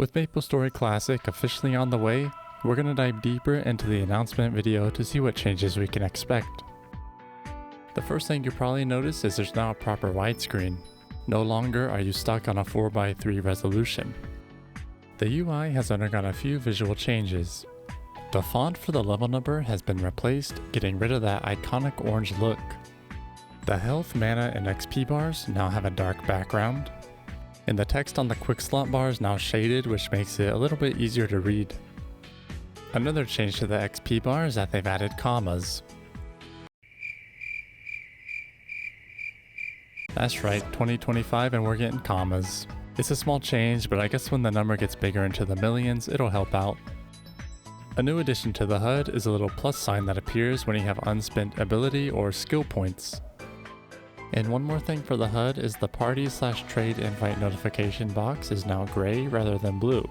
With Maplestory Classic officially on the way, we're going to dive deeper into the announcement video to see what changes we can expect. The first thing you probably notice is there's now a proper widescreen. No longer are you stuck on a 4:3 resolution. The UI has undergone a few visual changes. The font for the level number has been replaced, getting rid of that iconic orange look. The health, mana, and XP bars now have a dark background. And the text on the quick slot bar is now shaded, which makes it a little bit easier to read. Another change to the XP bar is that they've added commas. That's right, 2025 and we're getting commas. It's a small change, but I guess when the number gets bigger into the millions, it'll help out. A new addition to the HUD is a little plus sign that appears when you have unspent ability or skill points. And one more thing for the HUD is the party/trade invite notification box is now gray rather than blue.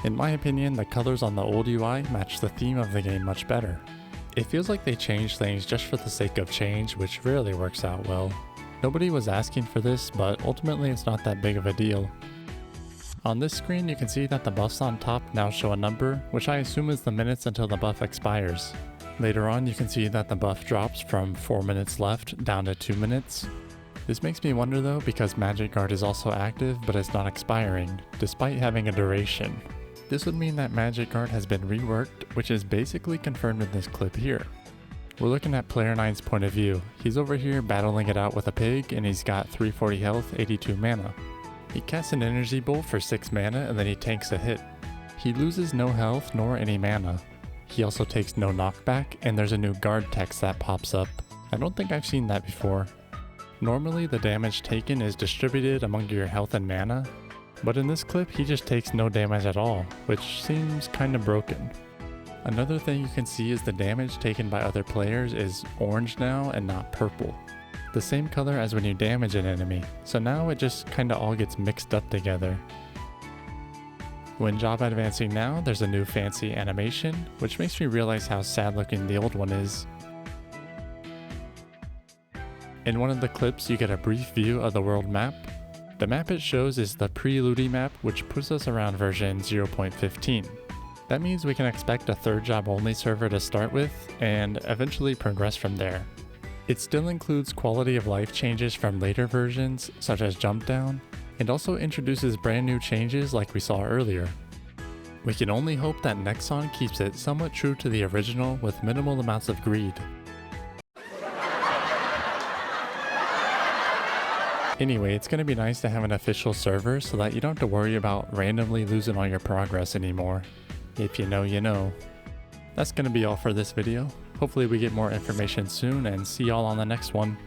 In my opinion, the colors on the old UI match the theme of the game much better. It feels like they changed things just for the sake of change, which rarely works out well. Nobody was asking for this, but ultimately it's not that big of a deal. On this screen you can see that the buffs on top now show a number, which I assume is the minutes until the buff expires. Later on you can see that the buff drops from 4 minutes left down to 2 minutes. This makes me wonder though, because Magic Guard is also active but it's not expiring, despite having a duration. This would mean that Magic Guard has been reworked, which is basically confirmed in this clip here. We're looking at Player 9's point of view. He's over here battling it out with a pig and he's got 340 health, 82 mana. He casts an energy bolt for 6 mana and then he tanks a hit. He loses no health nor any mana. He also takes no knockback, and there's a new guard text that pops up. I don't think I've seen that before. Normally the damage taken is distributed among your health and mana, but in this clip he just takes no damage at all, which seems kinda broken. Another thing you can see is the damage taken by other players is orange now and not purple. The same color as when you damage an enemy, so now it just kinda all gets mixed up together. When job advancing now, there's a new fancy animation, which makes me realize how sad looking the old one is. In one of the clips you get a brief view of the world map. The map it shows is the pre-Ludi map, which puts us around version 0.15. That means we can expect a third job only server to start with, and eventually progress from there. It still includes quality of life changes from later versions, such as jump down, and also introduces brand new changes like we saw earlier. We can only hope that Nexon keeps it somewhat true to the original with minimal amounts of greed. Anyway, it's going to be nice to have an official server so that you don't have to worry about randomly losing all your progress anymore. If you know, you know. That's going to be all for this video. Hopefully we get more information soon and see y'all on the next one.